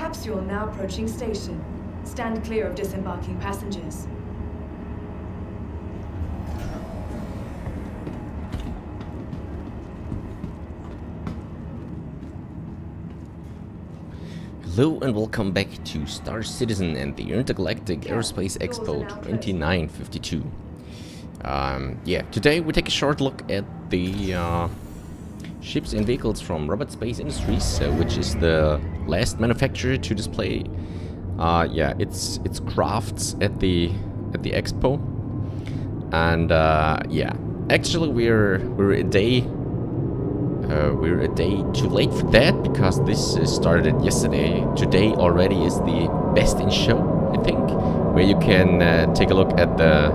Capsule now approaching station. Stand clear of disembarking passengers. Hello and welcome back to Star Citizen and the Intergalactic Aerospace Expo 2952. Today we take a short look at the ships and vehicles from Rover Space Industries, which is the last manufacturer to display its crafts at the Expo. And actually we're a day too late for that, because this started yesterday. Today already is the Best in Show, I think, where you can take a look at the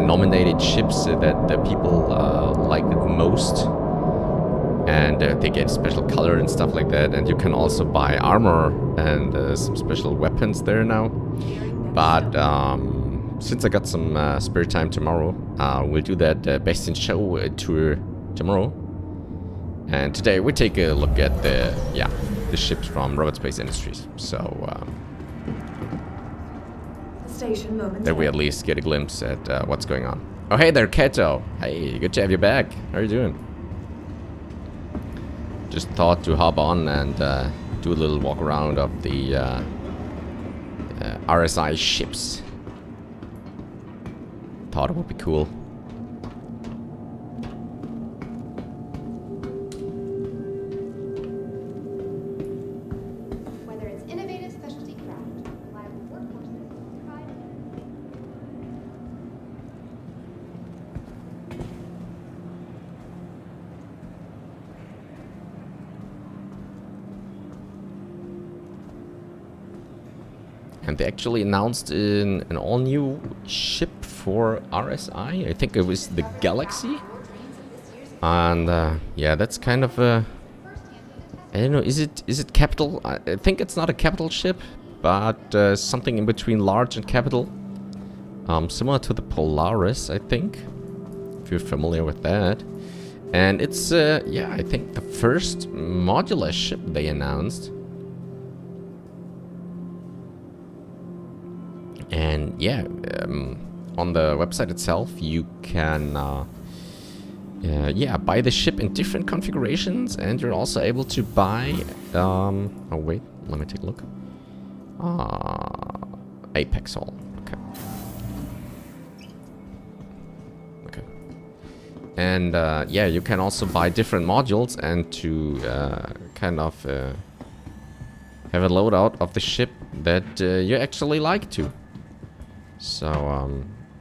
nominated ships that the people like the most, and they get special color and stuff like that. And you can also buy armor and some special weapons there now. But since I got some spare time tomorrow, we'll do that Best in Show tour tomorrow. And today we take a look at the ships from Rover Space Industries. So that we at least get a glimpse at what's going on. Oh, hey there, Keto. Hey, good to have you back. How are you doing? Just thought to hop on and do a little walk around of the RSI ships. Thought it would be cool. And they actually announced an all-new ship for RSI. I think it was the Galaxy. And that's kind of a... I don't know, is it capital? I think it's not a capital ship, but something in between large and capital. Similar to the Polaris, I think, if you're familiar with that. And it's, I think the first modular ship they announced. And on the website itself, you can buy the ship in different configurations, and you're also able to buy. Oh wait, let me take a look. Apex hull. Okay. And you can also buy different modules, and to kind of have a loadout of the ship that you actually like to. So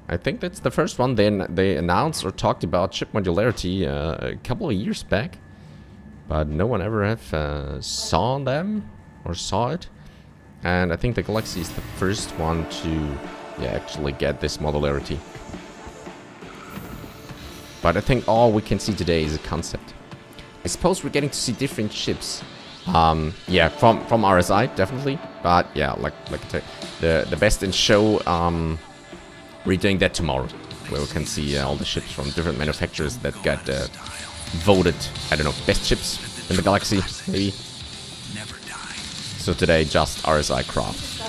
I think that's the first one. They announced or talked about ship modularity a couple of years back, but no one ever have saw them or saw it. And I think the Galaxy is the first one to actually get this modularity. But I think all we can see today is a concept. I suppose we're getting to see different ships. From RSI, definitely. But yeah, like I said, the Best in Show, we're doing that tomorrow, where we can see all the ships from different manufacturers that got voted, I don't know, best ships in the Galaxy, maybe. So today, just RSI craft.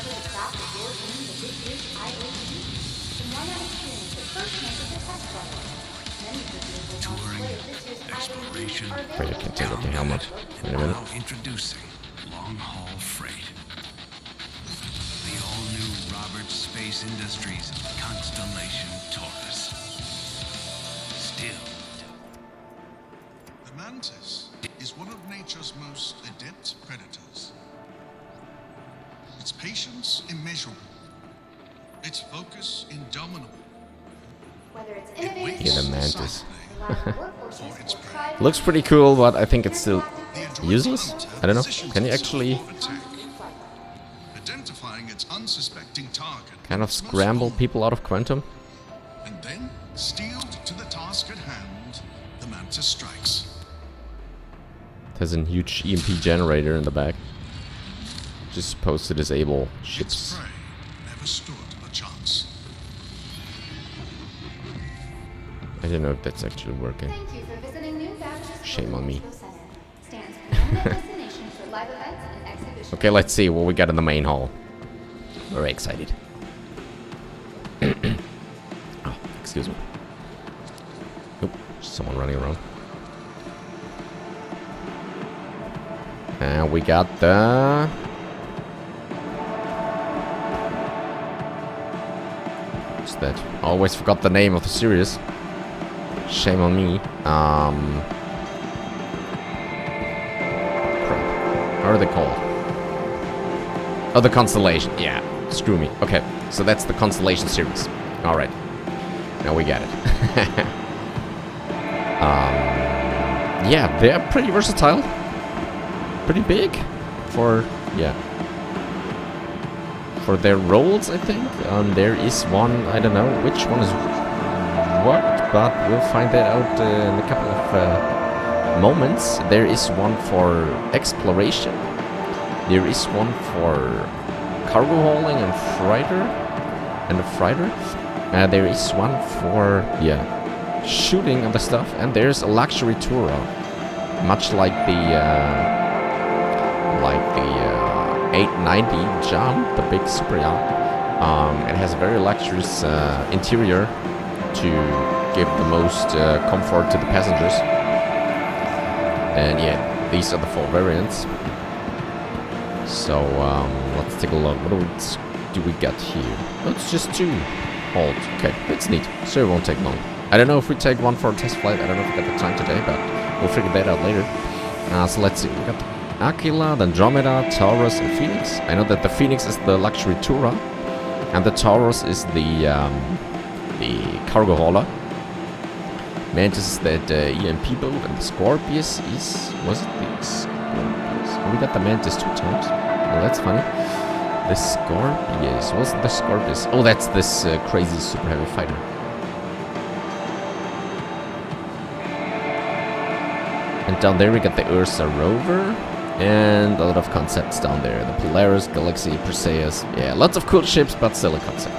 Wait, I can take off the helmet. Wait a minute. Introducing long-haul freight. The all-new Rover Space Industries Constellation Taurus. Still. The mantis is one of nature's most adept predators. Its patience immeasurable. Its focus indomitable. Yeah, the mantis. Looks pretty cool, but I think it's still useless. I don't know. Can you actually identifying its unsuspecting target, kind of scramble people out of Quantum? and then, steeled to the task at hand, the mantis strikes. It has a huge EMP generator in the back, which is supposed to disable Its ships. prey never stood a chance. I don't know if that's actually working. Thank you for visiting New Baptist Shame on me. Stands preeminent destination for live events and exhibitions. Okay, let's see what we got in the main hall. Very excited. Oh, excuse me. Oop, someone running around. And we got the... What's that? I always forgot the name of the series. Shame on me. Crap. How are they called? Oh, the Constellation. Yeah, screw me. Okay, so that's the Constellation series. Alright. Now we get it. Yeah, they're pretty versatile. Pretty big for, yeah, for their roles, I think. There is one, I don't know which one is what, but we'll find that out in a couple of moments. There is one for exploration. There is one for cargo hauling and freighter, there is one for, yeah, shooting and the stuff, and there's a luxury tourer, much like the 890 jump, the big super yacht. It has a very luxurious interior to give the most comfort to the passengers. And yeah, these are the 4 variants. So let's take a look. What do we got here? Oh, it's just 2 holds. Okay, that's neat. So it won't take long. I don't know if we take one for a test flight. I don't know if we got the time today, but we'll figure that out later. So let's see. We got the Aquila, the Andromeda, Taurus, and Phoenix. I know that the Phoenix is the luxury tourer, and the Taurus is the cargo hauler. Mantis is that EMP boat, and the Scorpius is... Was it the Scorpius? Oh, we got the Mantis 2 times. Well, that's funny. The Scorpius. What's the Scorpius? Oh, that's this crazy super heavy fighter. And down there we got the Ursa Rover. And a lot of concepts down there. The Polaris, Galaxy, Perseus. Yeah, lots of cool ships, but still a concept.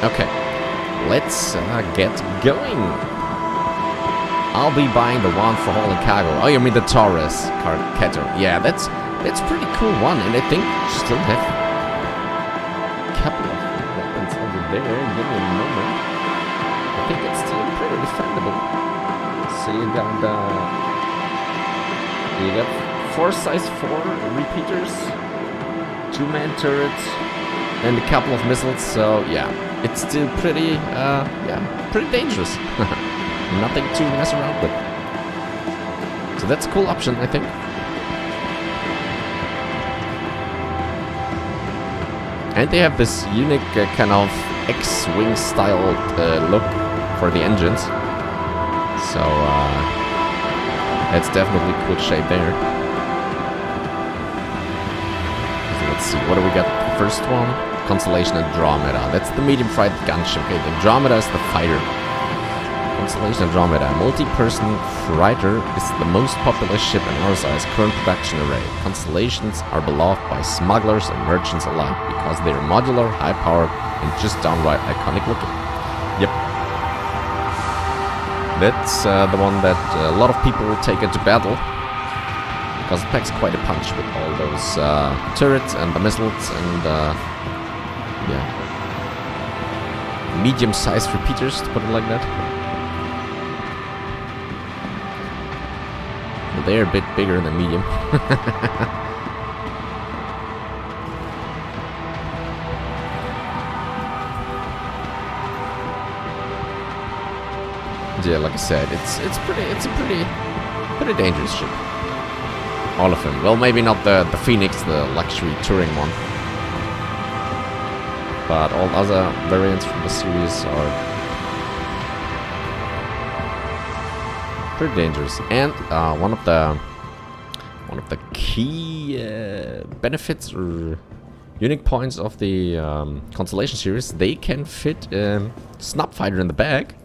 Okay. Let's get going. I'll be buying the one for hauling cargo. Oh, you mean the Taurus Carcator. Yeah, that's pretty cool one. And I think you still have a couple of weapons over there. Give me a moment. I think it's still pretty defendable. So you got 4 size 4 repeaters, 2-man turrets, and a couple of missiles. So yeah, it's still pretty, pretty dangerous. Nothing to mess around with. So that's a cool option, I think. And they have this unique kind of X-wing style look for the engines. So that's definitely cool shape there. So let's see, what do we got? First one, Constellation Andromeda. That's the medium freight gunship. Okay, the Andromeda is the fighter. Constellation Andromeda, multi-person freighter, is the most popular ship in Ursa's current production array. Constellations are beloved by smugglers and merchants alike because they are modular, high-powered, and just downright iconic looking. Yep. That's the one that a lot of people will take into battle because it packs quite a punch with all those turrets and the missiles and yeah, medium-sized repeaters, to put it like that. Well, they're a bit bigger than medium. Yeah, like I said, it's a pretty dangerous ship. All of them. Well, maybe not the Phoenix, the luxury touring one, but all other variants from the series are pretty dangerous. And one of the key benefits or unique points of the Constellation series, they can fit snub fighter in the bag.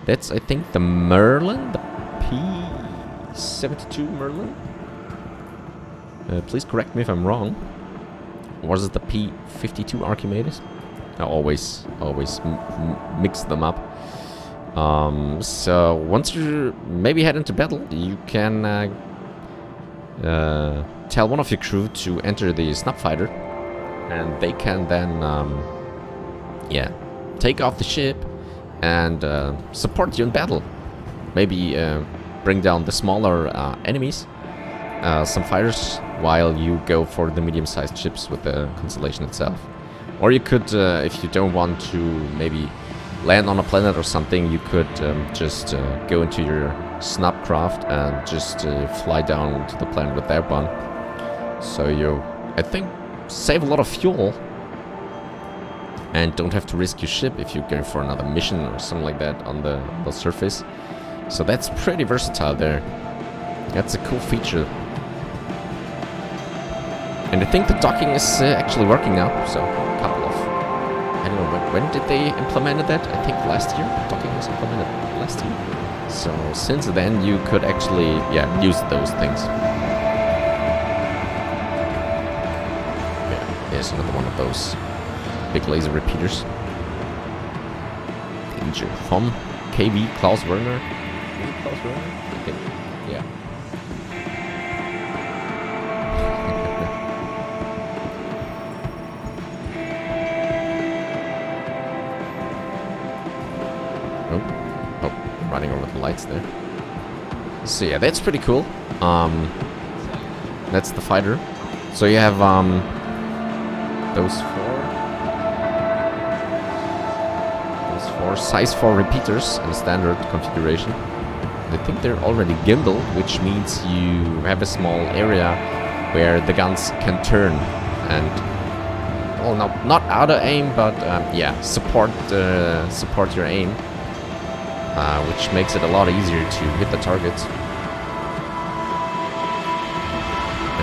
That's, I think, the Merlin, the P-72 Merlin. Please correct me if I'm wrong. Or was it the P-52 Archimedes? I always mix them up. So once you maybe head into battle, you can tell one of your crew to enter the snub fighter, and they can then, yeah, take off the ship and support you in battle. Maybe bring down the smaller enemies, some fighters, while you go for the medium-sized ships with the Constellation itself. Or you could, if you don't want to maybe land on a planet or something, you could just go into your snub craft and just fly down to the planet with that one. So you, I think, save a lot of fuel and don't have to risk your ship if you're going for another mission or something like that on the surface. So that's pretty versatile there. That's a cool feature. And I think the docking is actually working now. So a couple of, I don't know, when did they implement that? I think last year. Docking was implemented last year. So since then you could actually, yeah, use those things. Yeah, there's another one of those big laser repeaters. Danger from KV Klaus Werner. Klaus Werner? I think, yeah. Running over the lights there. So yeah, that's pretty cool. That's the fighter. So you have those four size 4 repeaters in standard configuration. I think they're already gimbaled, which means you have a small area where the guns can turn and, well, not auto aim, but yeah, support your aim. Which makes it a lot easier to hit the targets.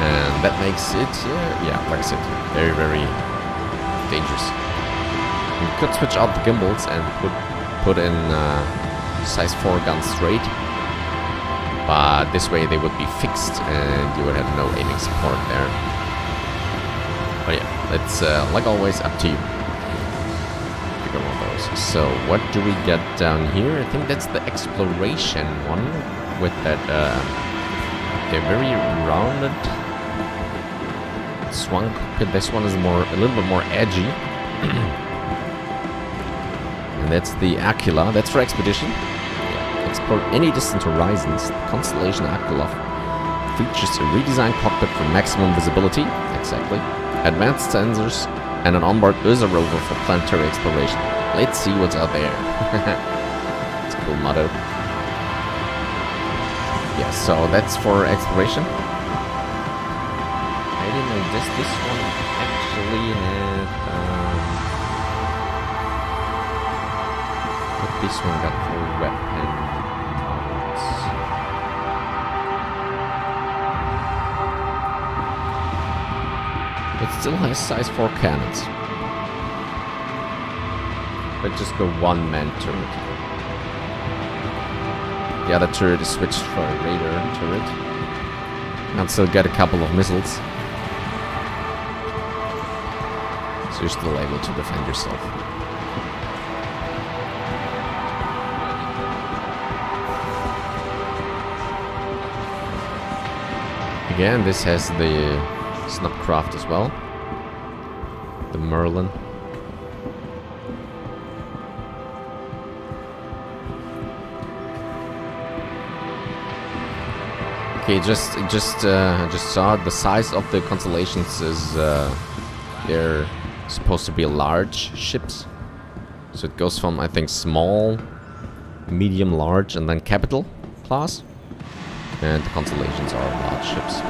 And that makes it, yeah, like I said, very, very dangerous. You could switch out the gimbals and put in size 4 guns straight. But this way they would be fixed and you would have no aiming support there. But yeah, it's, like always, up to you. So what do we get down here? I think that's the exploration one with that very rounded swung cockpit. This one is a little bit more edgy. And that's the Aquila. That's for expedition. Yeah. Explore any distant horizons. The Constellation Aquila features a redesigned cockpit for maximum visibility. Exactly. Advanced sensors and an onboard Ursa rover for planetary exploration. Let's see what's out there. It's a cool motto. Yeah, so that's for exploration. I didn't know this one actually had... what this one got for weapons? It still has size 4 cannons. But just go one-man turret. The other turret is switched for a radar turret. And still get a couple of missiles. So you're still able to defend yourself. Again, this has the snubcraft as well. The Merlin. Okay, just saw the size of the Constellations is they're supposed to be large ships. So it goes from, I think, small, medium, large, and then capital class. And the Constellations are large ships.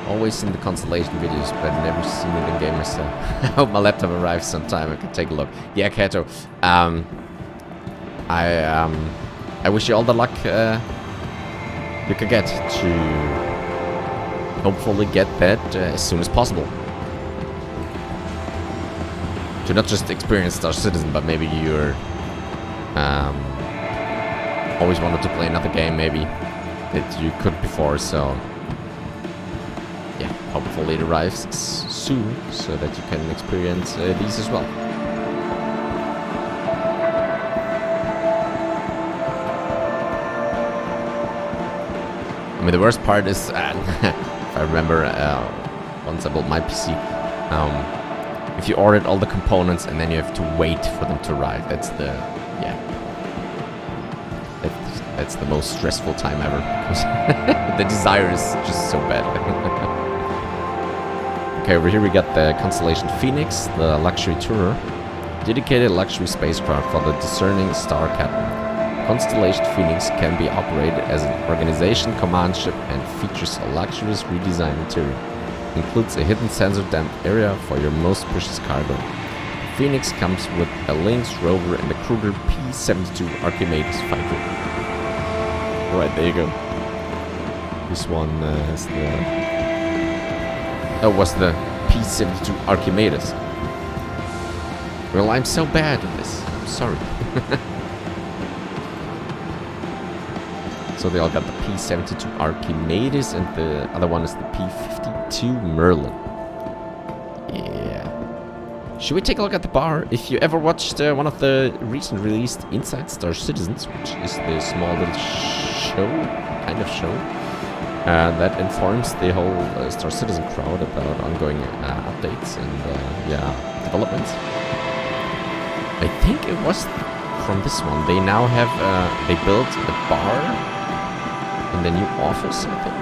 Always seen the Constellation videos, but never seen it in game myself. I hope my laptop arrives sometime. I can take a look. Yeah, Kato. I wish you all the luck you could get to hopefully get that as soon as possible. To not just experience Star Citizen, but maybe you're always wanted to play another game, maybe that you could before. So. Yeah, hopefully it arrives soon so that you can experience these as well. mean, the worst part is, if I remember, once I built my PC, if you ordered all the components and then you have to wait for them to arrive, that's the, yeah. That's the most stressful time ever, because the desire is just so bad. Okay, over here we got the Constellation Phoenix, the luxury tourer. Dedicated luxury spacecraft for the discerning star captain. Constellation Phoenix can be operated as an organization command ship and features a luxurious redesigned interior. Includes a hidden sensor damp area for your most precious cargo. Phoenix comes with a Lynx, Rover and a Kruger P-72 Archimedes fighter. Alright, there you go. This one has the... Oh, was the P-72 Archimedes. Well, I'm so bad at this. I'm sorry. So they all got the P-72 Archimedes and the other one is the P-52 Merlin. Yeah. Should we take a look at the bar? If you ever watched one of the recent released Inside Star Citizens, which is the small little show, kind of show, that informs the whole Star Citizen crowd about ongoing updates and yeah, developments. I think it was from this one. They now have they built a bar in the new office, I think,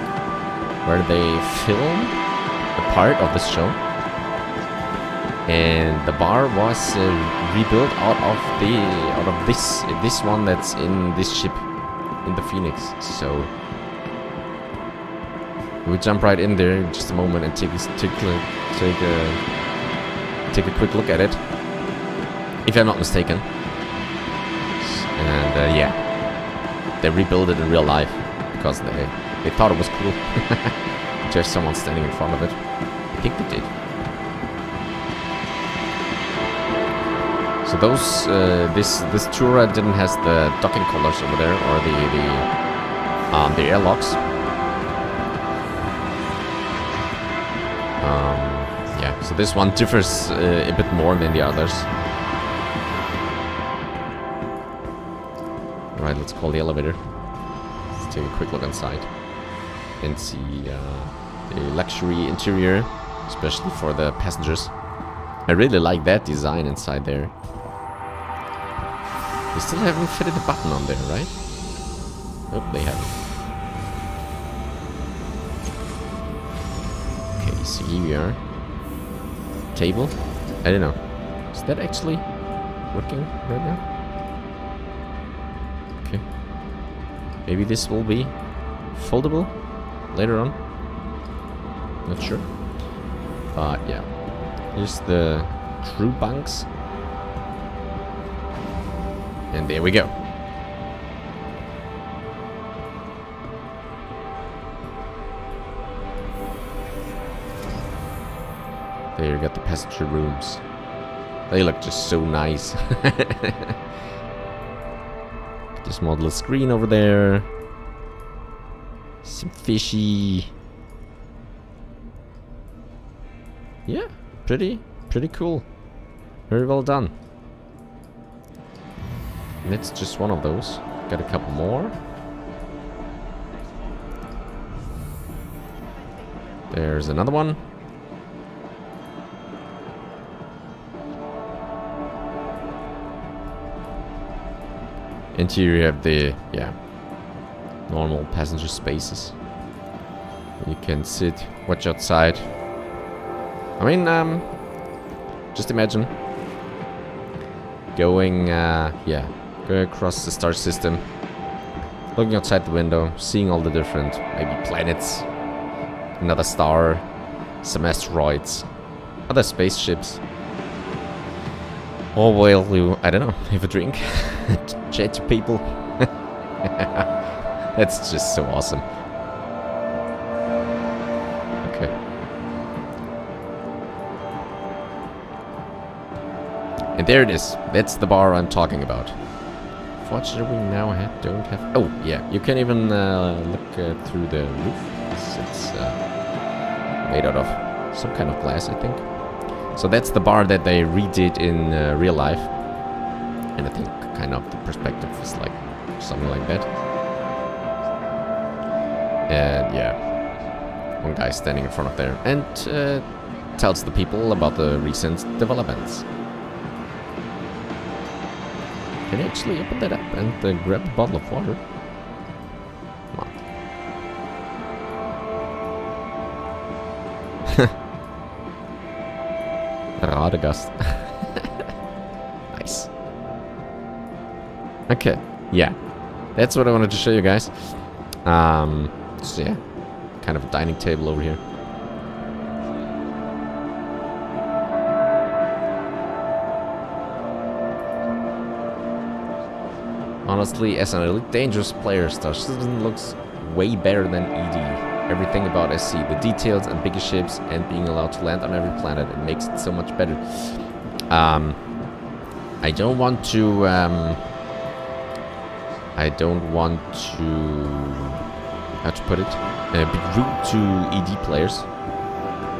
where they film a part of this show. And the bar was rebuilt out of this one that's in this ship, in the Phoenix. So we'll jump right in there in just a moment and take a quick look at it, if I'm not mistaken. And yeah, they rebuilt it in real life because they thought it was cool to have someone standing in front of it. I think they did. So those this Tura didn't has the docking collars over there or the airlocks. Yeah, so this one differs a bit more than the others. Alright, let's call the elevator. Let's take a quick look inside and see the luxury interior, especially for the passengers. I really like that design inside there. They still haven't fitted a button on there, right? Nope, they haven't. Okay, so here we are. Table? I don't know. Is that actually working right now? Okay. Maybe this will be foldable later on. Not sure. But yeah. Here's the crew bunks. And there we go. There you got the passenger rooms. They look just so nice. This small little screen over there. Some fishy. Yeah, pretty cool. Very well done. And it's just one of those. Got a couple more. There's another one. And here you have the, yeah, normal passenger spaces. You can sit, watch outside. I mean, just imagine going, yeah, going across the star system, looking outside the window, seeing all the different, maybe planets, another star, some asteroids, other spaceships. Or while you, I don't know, have a drink, chat to people. That's just so awesome. Okay. And there it is. That's the bar I'm talking about. Fortunately, we now don't have... Oh, yeah. You can even look through the roof. It's made out of some kind of glass, I think. So that's the bar that they redid in real life. And I think kind of the perspective is like something like that. And yeah, one guy standing in front of there and tells the people about the recent developments. Can you actually open that up and grab a bottle of water? Come on. Radegast. Nice. Okay, yeah. That's what I wanted to show you guys. So yeah, kind of a dining table over here. Honestly, as an Elite Dangerous player, Star Citizen looks way better than ED. Everything about SC, the details and bigger ships and being allowed to land on every planet, it makes it so much better. I don't want to how to put it, be rude to ED players.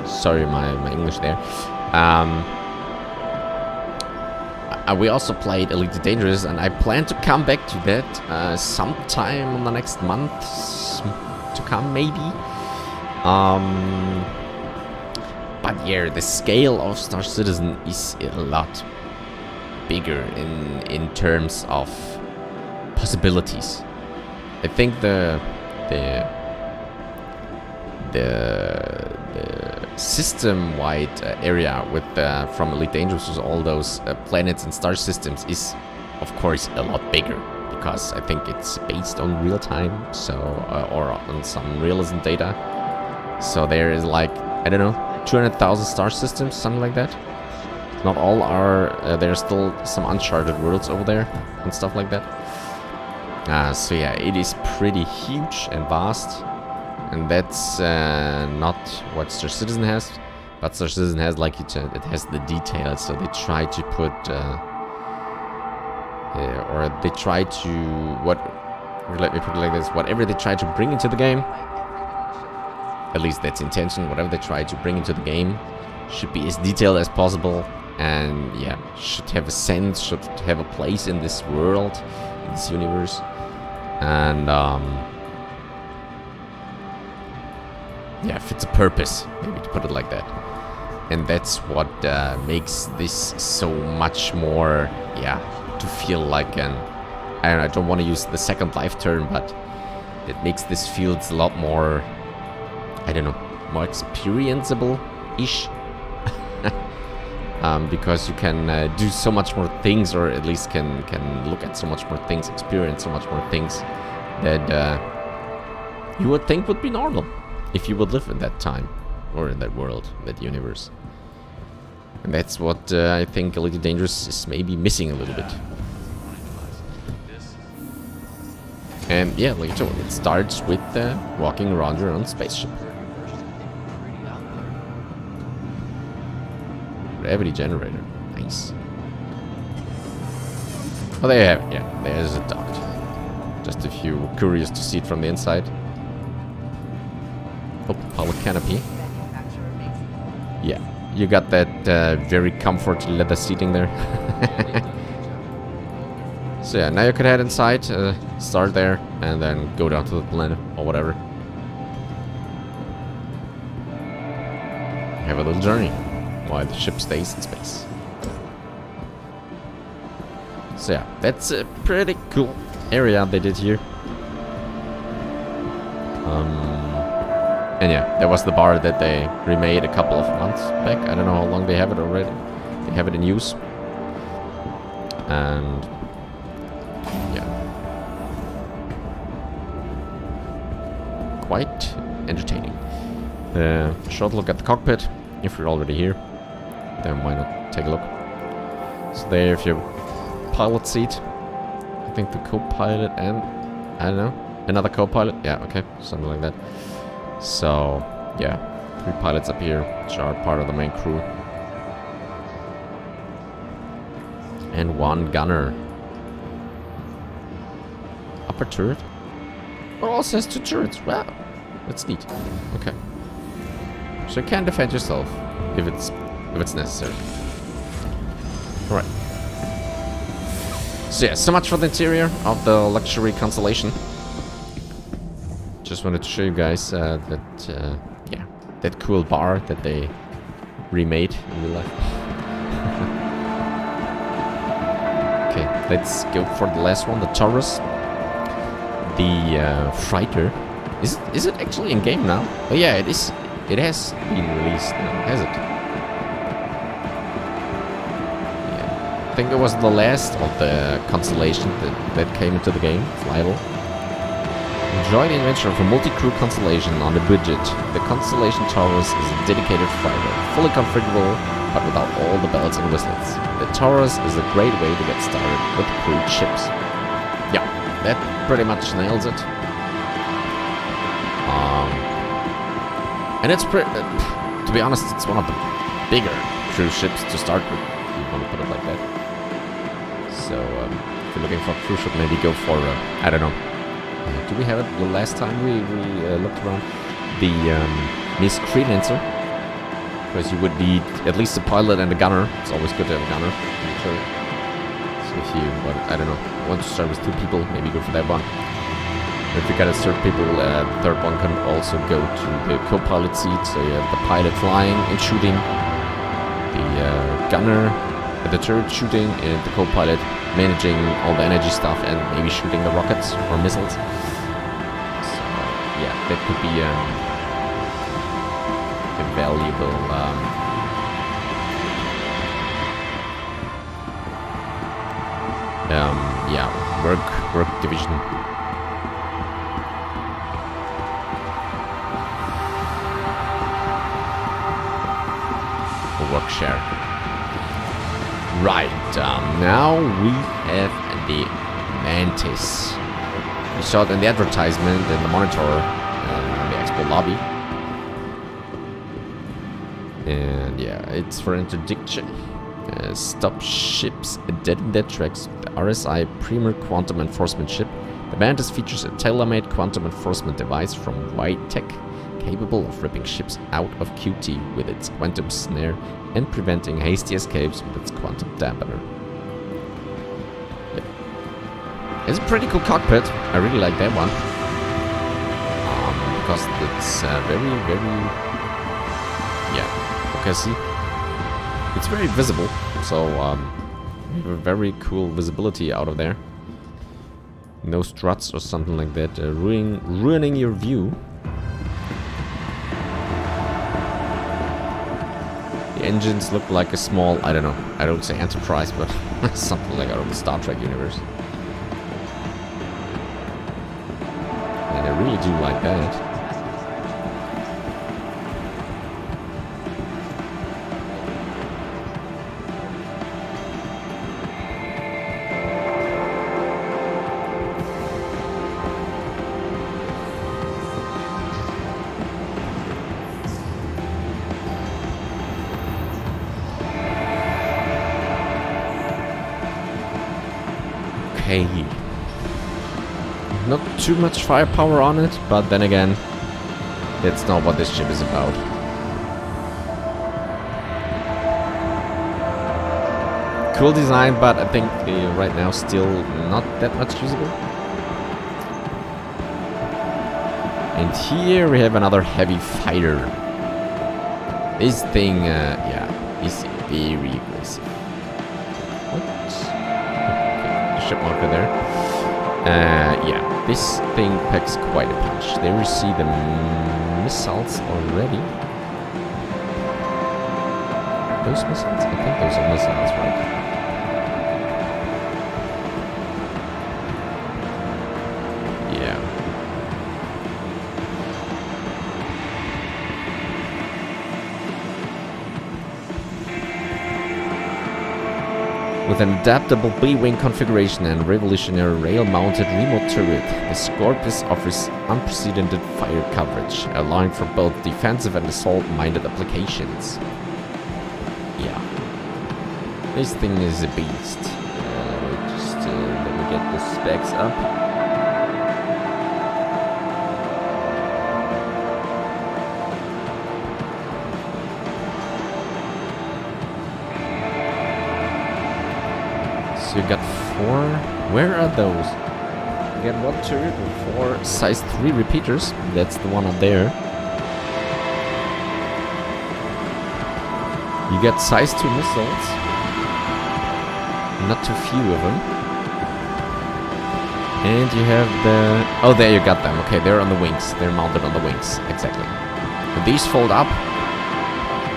Sorry, my English there. We also played Elite Dangerous, and I plan to come back to that sometime in the next month to come, maybe. But yeah, the scale of Star Citizen is a lot bigger in terms of possibilities. I think the system-wide area with from Elite Dangerous with all those planets and star systems is, of course, a lot bigger, because I think it's based on real time, so or on some realism data. So there is like, I don't know, 200,000 star systems, something like that. Not all are. There are still some uncharted worlds over there and stuff like that. So yeah, it is pretty huge and vast. And that's not what Star Citizen has, but Star Citizen has, like it has the details, so they try to put, or they try to, let me put it like this, whatever they try to bring into the game, at least that's intention, whatever they try to bring into the game should be as detailed as possible, and yeah, should have a sense, should have a place in this world, in this universe, and yeah, fits a purpose, maybe, to put it like that. And that's what makes this so much more, yeah, to feel like an, I don't want to use the Second Life term, but it makes this feel a lot more, I don't know, more experienceable-ish. Because you can do so much more things, or at least can look at so much more things, experience so much more things that you would think would be normal if you would live in that time, or in that world, that universe. And that's what I think Elite Dangerous is maybe missing a little bit. And yeah, like I told you, it starts with walking around your own spaceship. Gravity generator, nice. Oh, there you have it, yeah, there's a dock. Just if you're curious to see it from the inside. Oh, power canopy. Yeah, you got that very comfortable leather seating there. So yeah, now you could head inside, start there, and then go down to the planet or whatever. Have a little journey while the ship stays in space. So yeah, that's a pretty cool area they did here. And yeah, that was the bar that they remade a couple of months back. I don't know how long they have it already. They have it in use. And yeah, quite entertaining. Short look at the cockpit. If you're already here, then why not take a look? So there, if your pilot seat, I think the co-pilot and, I don't know, another co-pilot. Yeah, okay, something like that. So, yeah, 3 pilots up here, which are part of the main crew. And 1 gunner. Upper turret? It also has 2 turrets. Wow, that's neat. Okay. So you can defend yourself if it's necessary. Alright. So yeah, so much for the interior of the luxury Constellation. just wanted to show you guys that, yeah, that cool bar that they remade in real life. Okay, let's go for the last one, the Taurus. The Fighter. Is it actually in game now? Oh yeah, it is. It has been released now, has it? Yeah. I think it was the last of the Constellation that came into the game, flyable. Enjoy the adventure of a multi-crew Constellation on a budget. The Constellation Taurus is a dedicated fighter, fully configurable, but without all the bells and whistles. The Taurus is a great way to get started with crewed ships. Yeah, that pretty much nails it. And it's to be honest, it's one of the bigger cruise ships to start with, if you want to put it like that. So, if you're looking for a cruise ship, maybe go for, I don't know. Do we have it the last time we looked around? The Miss Freelancer. Because you would need at least a pilot and a gunner. It's always good to have a gunner. Sure. So if you, I don't know, want to start with 2 people, maybe go for that one. If you got a third people, the third one can also go to the co-pilot seat. So you have the pilot flying and shooting, the gunner at the turret shooting, and the co-pilot managing all the energy stuff and maybe shooting the rockets or missiles. So yeah, that could be a valuable yeah, work division. Work share. Right, now we have the Mantis. You saw it in the advertisement in the monitor in the Expo lobby. And yeah, it's for interdiction. Stop ships dead in their tracks. The RSI Premier Quantum Enforcement ship. The Mantis features a tailor-made quantum enforcement device from White Tech, capable of ripping ships out of QT with its quantum snare and preventing hasty escapes with its quantum dampener. Yeah. It's a pretty cool cockpit. I really like that one. Because it's very, yeah, okay, see? It's very visible, so we have a very cool visibility out of there. No struts or something like that, ruining your view. The engines look like a small, I don't know, I don't say Enterprise, but something like out of the Star Trek universe. And I really do like that. Not too much firepower on it, but then again, that's not what this ship is about. Cool design, but I think right now still not that much usable. And here we have another heavy fighter. This thing, yeah, is very aggressive. What? Okay, the ship marker there. Yeah, this thing packs quite a punch. There we see the missiles already. Those missiles? I think those are missiles, right? With an adaptable B-wing configuration and revolutionary rail-mounted remote turret, the Scorpius offers unprecedented fire coverage, allowing for both defensive and assault-minded applications. Yeah. This thing is a beast. Just let me get the specs up. So you got 4. Where are those? get one turret with 4 size 3 repeaters. That's the one up there. You get size 2 missiles. Not too few of them. And you have the... Oh, there you got them. Okay, they're on the wings. They're mounted on the wings. Exactly. And these fold up.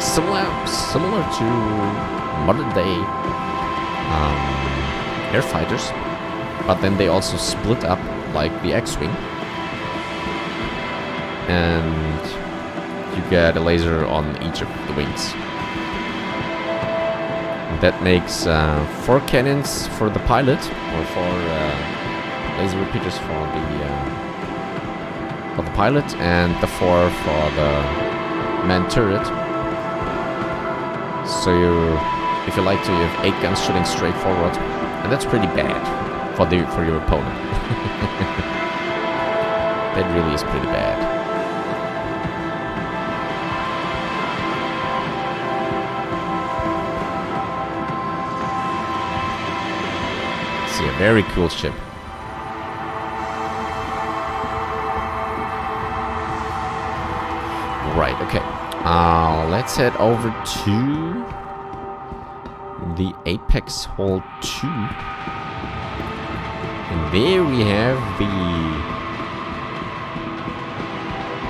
Similar to modern day air fighters. But then they also split up like the X-Wing. And you get a laser on each of the wings. That makes 4 cannons for the pilot, or 4 laser repeaters for the pilot, and the 4 for the man turret. So if you like to, you have 8 guns shooting straight forward, and that's pretty bad for your opponent. That really is pretty bad. See, a very cool ship. Right, okay. Let's head over to the Apex Hall 2. And there we have the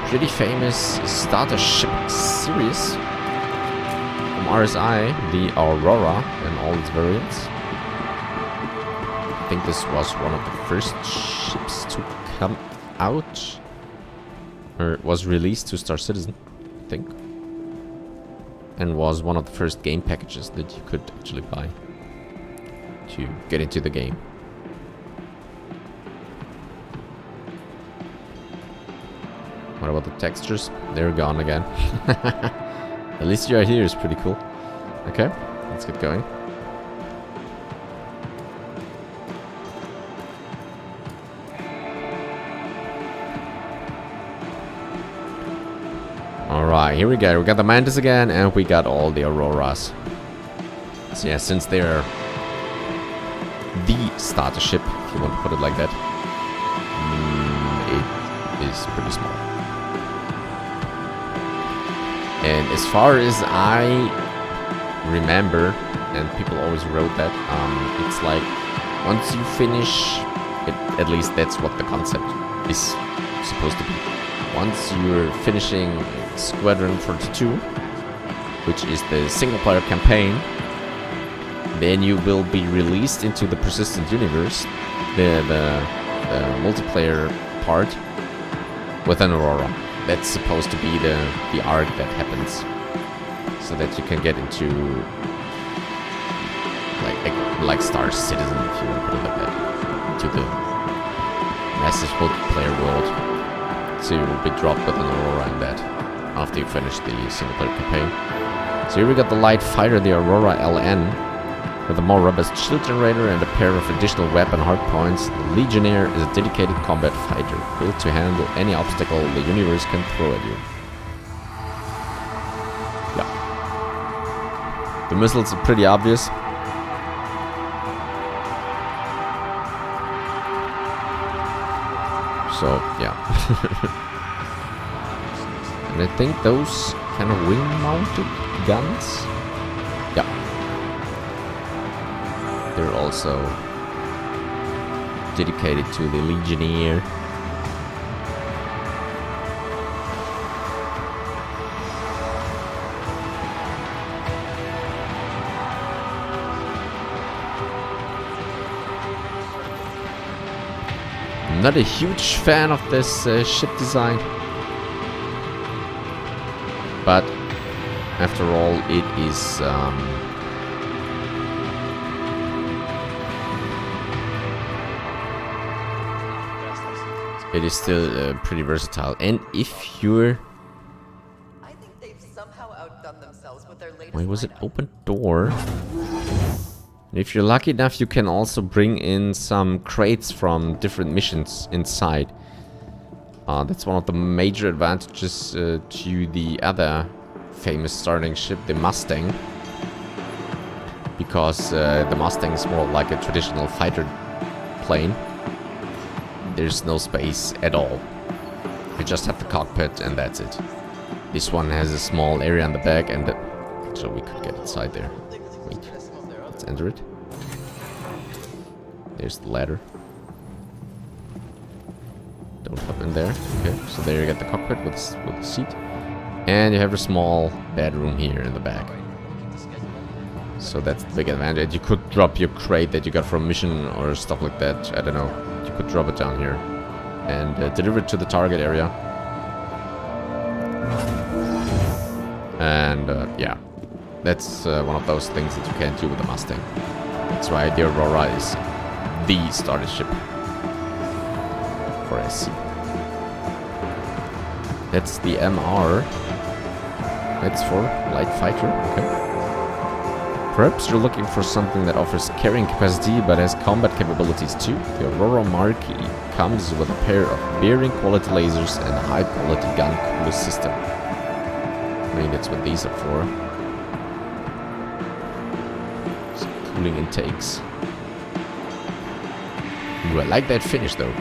pretty famous starter ship series from RSI, the Aurora and all its variants. I think this was one of the first ships to come out, or was released to Star Citizen, I think, and was one of the first game packages that you could actually buy to get into the game. What about the textures? They're gone again. At least your idea is pretty cool. Okay, let's get going. Alright, here we go. We got the Mantis again, and we got all the Auroras. So yeah, since they're the starter ship, if you want to put it like that, it is pretty small. And as far as I remember, and people always wrote that, it's like once you finish it, at least that's what the concept is supposed to be. Once you're finishing Squadron 42, which is the single player campaign, then you will be released into the persistent universe, the multiplayer part, with an Aurora. That's supposed to be the arc that happens, so that you can get into like Star Citizen, if you want to put it like that, into the massive multiplayer world. So you will be dropped with an Aurora in that after you finish the single player campaign. So here we got the light fighter, the Aurora LN, with a more robust shield generator and a pair of additional weapon hardpoints. The Legionnaire is a dedicated combat fighter, built to handle any obstacle the universe can throw at you. Yeah. The missiles are pretty obvious. So, yeah. And I think those kind of wing-mounted guns, yeah, they're also dedicated to the Legionnaire. I'm not a huge fan of this ship design, but after all, it is still pretty versatile. And if you're, I think they've somehow outdone themselves with their latest why was it lineup. open door? If you're lucky enough, you can also bring in some crates from different missions inside. That's one of the major advantages to the other famous starting ship, the Mustang. Because the Mustang is more like a traditional fighter plane. there's no space at all. You just have the cockpit and that's it. This one has a small area on the back and so we could get inside there. Wait, let's enter it. There's the ladder. Don't hop in there. Okay, so there you get the cockpit with the seat. And you have a small bedroom here in the back. So that's the big advantage. You could drop your crate that you got from mission or stuff like that. I don't know. You could drop it down here and deliver it to the target area. And yeah, that's one of those things that you can't do with the Mustang. That's why the Aurora is the starter ship for SC. That's the MR. That's for light fighter. Okay. Perhaps you're looking for something that offers carrying capacity but has combat capabilities too. The Aurora Marquis comes with a pair of bearing quality lasers and a high quality gun cooler system. I mean, that's what these are for. Some cooling intakes. Ooh, I like that finish though.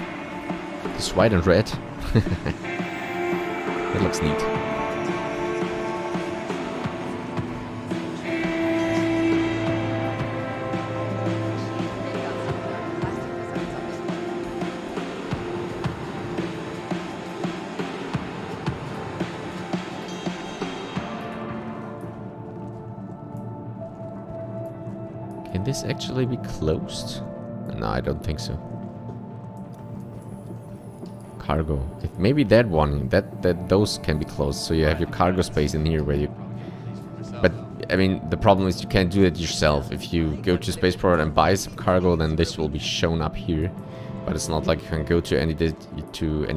This white and red. It looks neat. Can this actually be closed? No, I don't think so. Cargo. Maybe that one. Those can be closed. So you have your cargo space in here where you. But I mean, the problem is you can't do it yourself. If you go to Spaceport and buy some cargo, then this will be shown up here. But it's not like you can go to any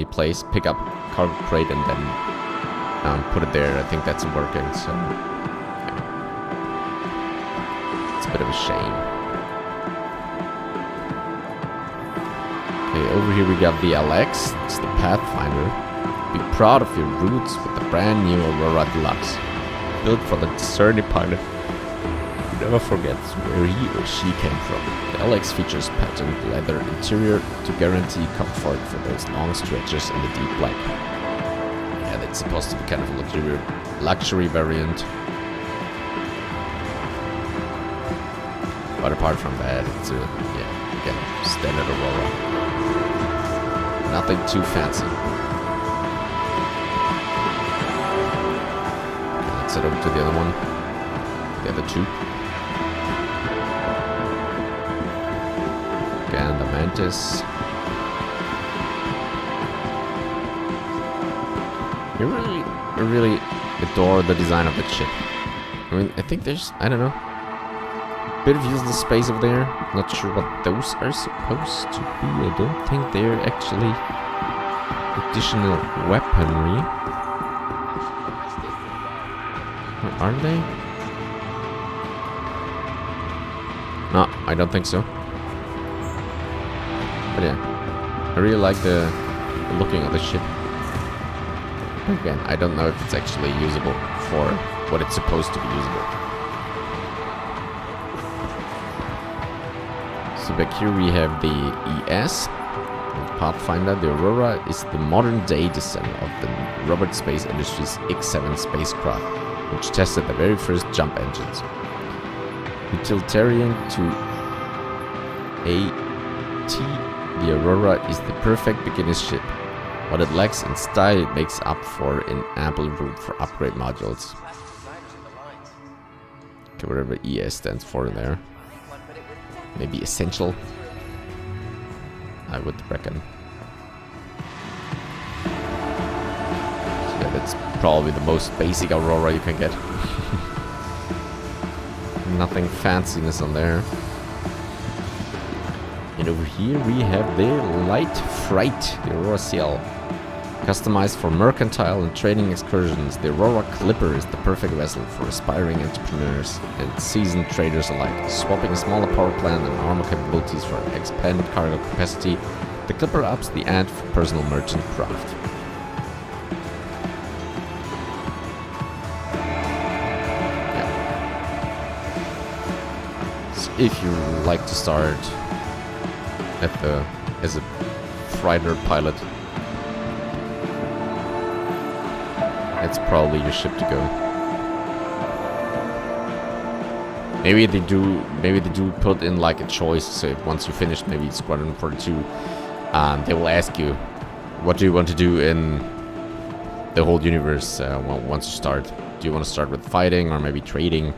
place, pick up cargo crate, and then put it there. I think that's working. So yeah. It's a bit of a shame. Okay, over here we got the LX, it's the Pathfinder. Be proud of your roots with the brand new Aurora Deluxe. Built for the discerning pilot who never forgets where he or she came from. The LX features patterned leather interior to guarantee comfort for those long stretches in the deep black. Yeah, that's supposed to be kind of a luxury variant. But apart from that, it's yeah, again, standard Aurora. Nothing too fancy. Okay, let's head over to the other one. The other two. Again, the Mantis. I really adore the design of the ship. I mean, I think there's, I don't know, a bit of useless space over there. Not sure what those are supposed to be. I don't think they're actually additional weaponry. Or are they? No, I don't think so. But yeah, I really like the looking of the ship. Again, I don't know if it's actually usable for what it's supposed to be usable. So back here we have the ES, the Pathfinder. The Aurora is the modern-day descendant of the Robert Space Industries X-7 spacecraft, which tested the very first jump engines. Utilitarian to AT, the Aurora is the perfect beginner's ship. What it lacks in style, it makes up for in ample room for upgrade modules. Okay, whatever ES stands for there. Maybe essential, I would reckon. So yeah, that's probably the most basic Aurora you can get. Nothing fanciness on there. And over here we have the light freight, the Aurora CL. Customized for mercantile and trading excursions, the Aurora Clipper is the perfect vessel for aspiring entrepreneurs and seasoned traders alike. Swapping a smaller power plant and armor capabilities for expanded cargo capacity, the Clipper ups the ante for personal merchant craft. Yeah. So if you like to start as a fighter pilot. That's probably your ship to go. Maybe they do put in like a choice. So once you finish maybe Squadron 42, they will ask you, what do you want to do in the whole universe once you start? Do you want to start with fighting or maybe trading?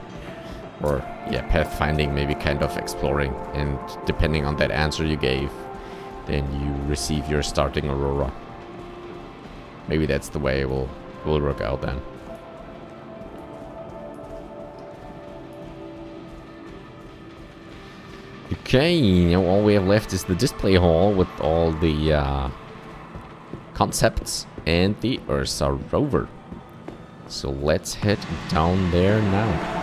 Or, yeah, pathfinding, maybe kind of exploring. And depending on that answer you gave, then you receive your starting Aurora. Maybe that's the way it will work out then. Okay, now all we have left is the display hall with all the concepts and the Ursa Rover. So let's head down there now.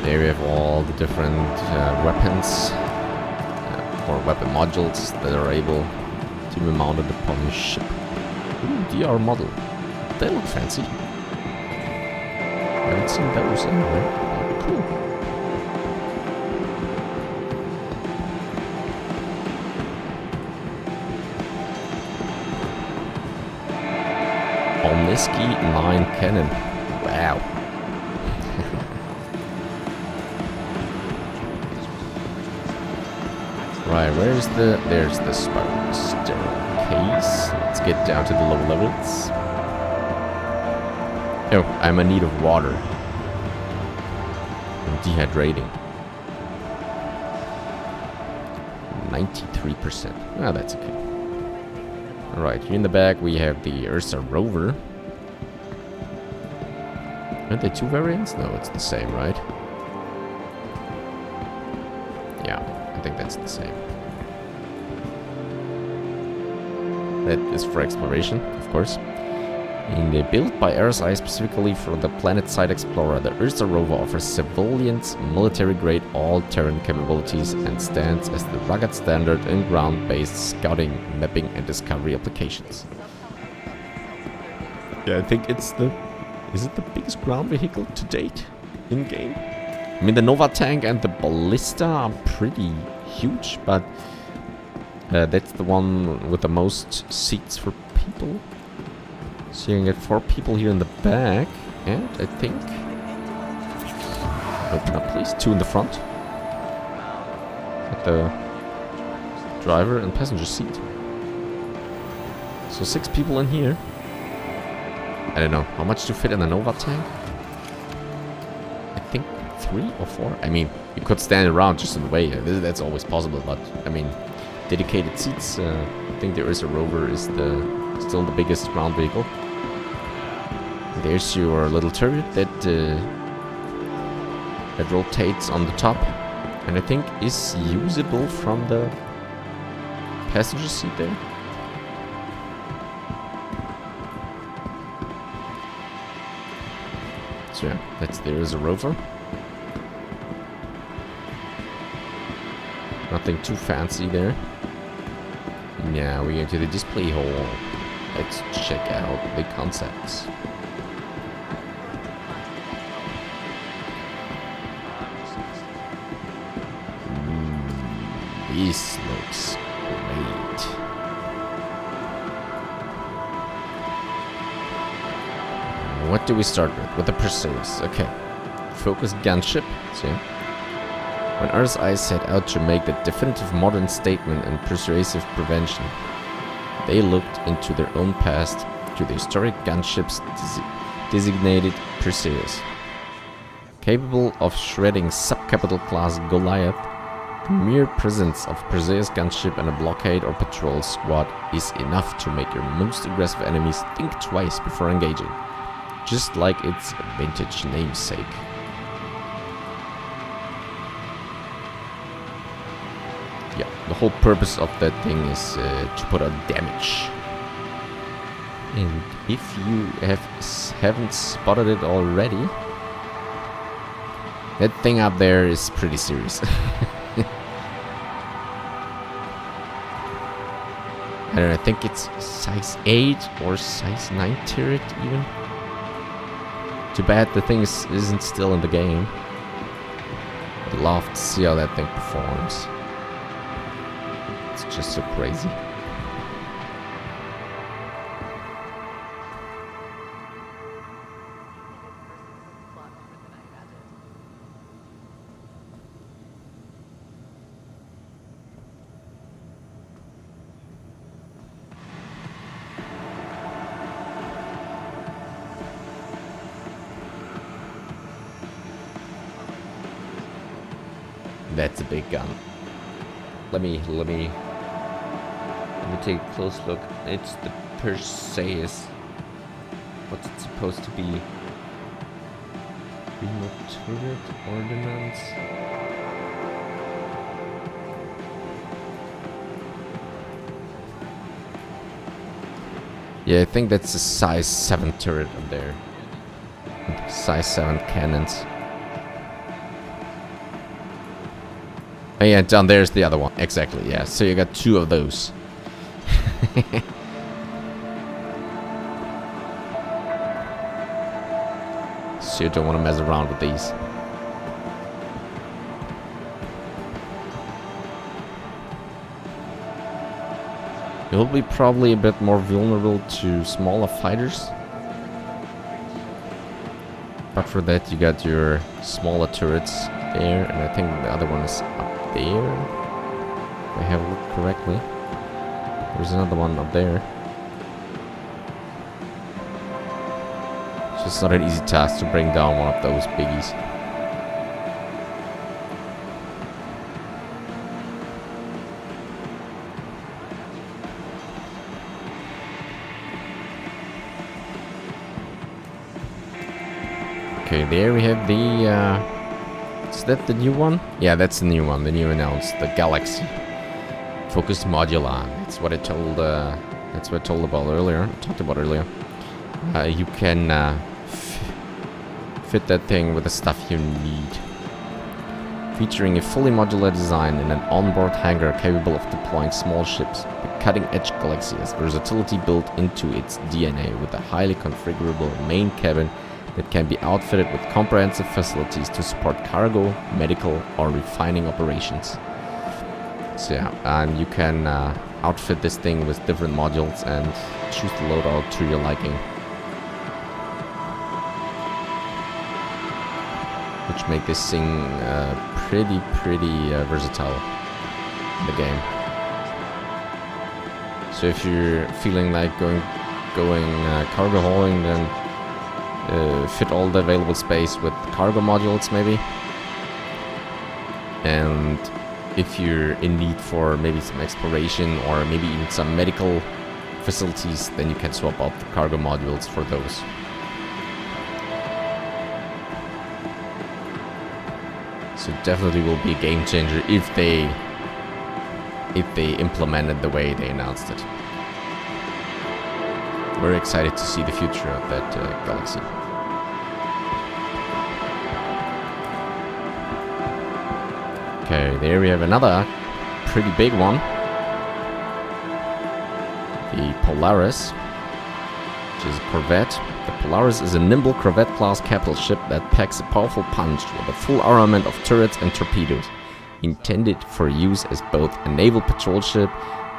There we have all the different weapons or weapon modules that are able to be mounted upon your ship. Ooh, DR model. They look fancy. I haven't seen those anywhere. Oh, cool. Omniski 9 cannon. Wow. Right, where's there's the spiral staircase. Let's get down to the lower levels. Oh, I'm in need of water. I'm dehydrating. 93%. Ah, that's okay. Alright, here in the back we have the Ursa Rover. Aren't they two variants? No, it's the same, right? Yeah, I think that's the same. That is for exploration, of course. And built by RSI specifically for the planet-side explorer, the Ursa Rover offers civilians military-grade all-terrain capabilities and stands as the rugged standard in ground-based scouting, mapping, and discovery applications. Yeah, I think it's the... Is it the biggest ground vehicle to date in-game? I mean, the Nova tank and the Ballista are pretty huge, but that's the one with the most seats for people. So you can get 4 people here in the back, and I think... Open up, please. 2 in the front. At the driver and passenger seat. So 6 people in here. I don't know. How much to fit in the Nova tank? I think 3 or 4. I mean, you could stand around just in the way. That's always possible, but I mean, dedicated seats. I think the Ursa Rover is still the biggest ground vehicle. There's your little turret that rotates on the top, and I think is usable from the passenger seat there. So yeah, there's a Rover. Nothing too fancy there. Now we go to the display hall. Let's check out the concepts. This looks great. What do we start with? With the Perseus. Okay. Focus gunship. So when RSI set out to make the definitive modern statement in persuasive prevention, they looked into their own past to the historic gunships designated Perseus. Capable of shredding subcapital class Goliath, the mere presence of Perseus gunship and a blockade or patrol squad is enough to make your most aggressive enemies think twice before engaging, just like its vintage namesake. Yeah, the whole purpose of that thing is to put out damage. And if you haven't spotted it already, that thing up there is pretty serious. I don't know, I think it's size 8 or size 9 turret even. Too bad the thing isn't still in the game. I'd love to see how that thing performs. It's just so crazy. That's a big gun. Let me take a close look. It's the Perseus. What's it supposed to be? Remote turret ordnance. Yeah, I think that's a size 7 turret up there. Size 7 cannons. Oh yeah, down there's the other one. Exactly, yeah. So you got 2 of those. So you don't want to mess around with these. You'll be probably a bit more vulnerable to smaller fighters. But for that you got your smaller turrets there, and I think the other one is up there. If I have looked correctly. There's another one up there. It's just not an easy task to bring down one of those biggies. Okay, there we have the... is that the new one? Yeah, that's the new one, the new announced, the Galaxy. Focused modular. That's what I told. That's what I told about earlier. Talked about earlier. You can fit that thing with the stuff you need. Featuring a fully modular design and an onboard hangar capable of deploying small ships, the cutting-edge Galaxy has versatility built into its DNA with a highly configurable main cabin that can be outfitted with comprehensive facilities to support cargo, medical, or refining operations. So yeah, and you can outfit this thing with different modules and choose the loadout to your liking. Which make this thing pretty versatile in the game. So if you're feeling like going cargo hauling, then fit all the available space with cargo modules maybe. And if you're in need for maybe some exploration or maybe even some medical facilities, then you can swap out the cargo modules for those. So it definitely will be a game changer if they implement it the way they announced it. We're excited to see the future of that Galaxy. Okay, there we have another pretty big one. The Polaris, which is a corvette. The Polaris is a nimble corvette-class capital ship that packs a powerful punch with a full armament of turrets and torpedoes, intended for use as both a naval patrol ship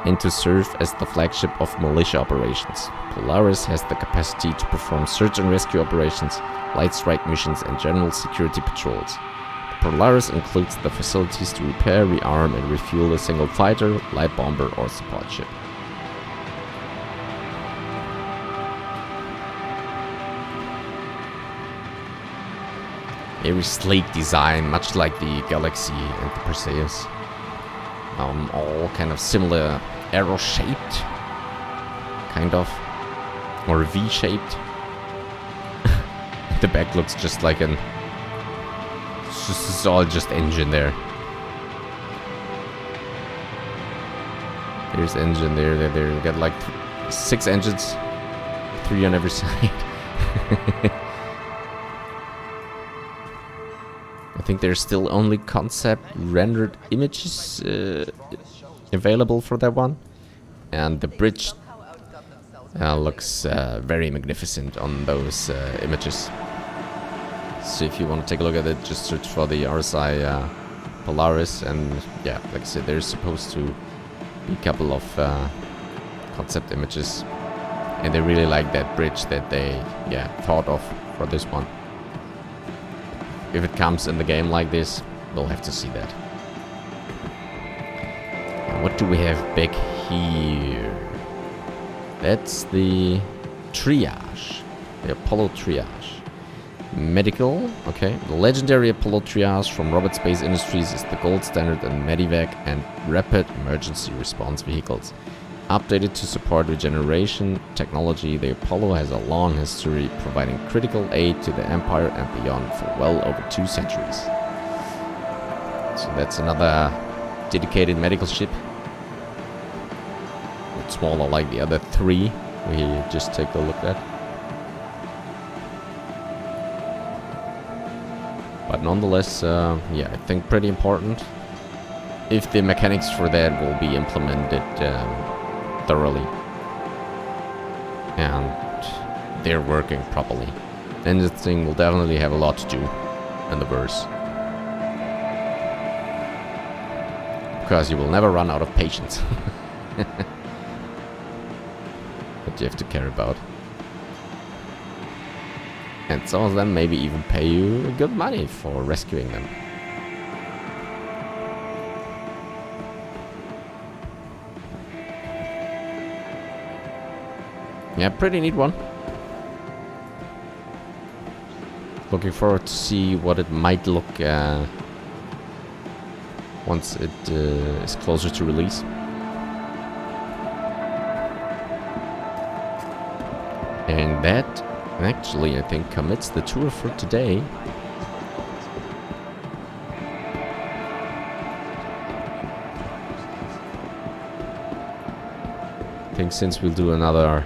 and to serve as the flagship of militia operations. Polaris has the capacity to perform search and rescue operations, light strike missions, and general security patrols. The Polaris includes the facilities to repair, rearm, and refuel a single fighter, light bomber, or support ship. Very sleek design, much like the Galaxy and the Perseus. All kind of similar arrow-shaped, kind of, or V-shaped. The back looks just like an... It's all just engine there. There's engine there. You got like 6 engines, 3 on every side. I think there's still only concept rendered images available for that one, and the bridge looks very magnificent on those images. So if you want to take a look at it, just search for the Ursa Polaris, and yeah, like I said, there's supposed to be a couple of concept images, and they really like that bridge that they thought of for this one. If it comes in the game like this, we'll have to see that. And what do we have back here? That's the triage, the Apollo triage. Medical, okay. The legendary Apollo triage from Rocket Space Industries is the gold standard in medevac and rapid emergency response vehicles. Updated to support regeneration technology, the Apollo has a long history providing critical aid to the Empire and beyond for well over 2 centuries. So that's another dedicated medical ship. It's smaller like the other 3 we just take a look at. But nonetheless, I think pretty important. If the mechanics for that will be implemented thoroughly and they're working properly, then this thing will definitely have a lot to do in the verse. Because you will never run out of patience. That you have to care about. And some of them maybe even pay you good money for rescuing them. Yeah, pretty neat one. Looking forward to see what it might look once it is closer to release. And that actually, I think, commits the tour for today. I think since we'll do another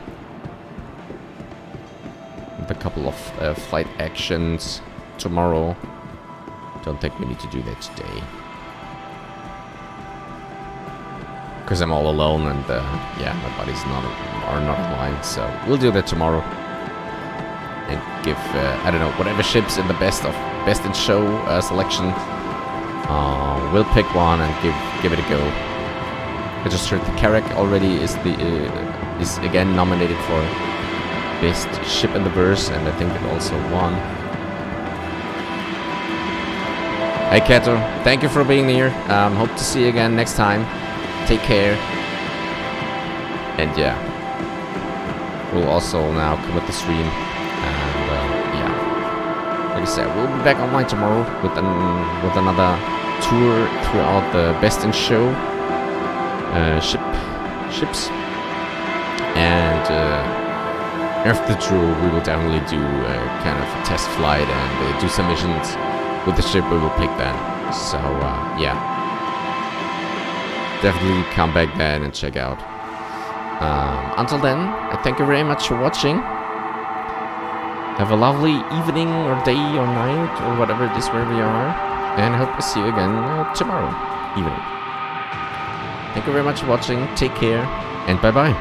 couple of flight actions tomorrow, don't think we need to do that today. Because I'm all alone and my buddies are not online, so we'll do that tomorrow. And give I don't know, whatever ships in the best in show selection, we'll pick one and give it a go. I just heard the Carrack already is again nominated for best ship in the verse, and I think it also won. Hey Kato, thank you for being here. Hope to see you again next time. Take care. And we'll also now commit the stream. And like I said, we'll be back online tomorrow with another tour throughout the best in show ships. And after the tour, we will definitely do kind of a test flight and do some missions with the ship. We will pick then. So definitely come back then and check out. Until then, I thank you very much for watching. Have a lovely evening or day or night or whatever it is where we are, and I hope to see you again tomorrow evening. Thank you very much for watching. Take care and bye bye.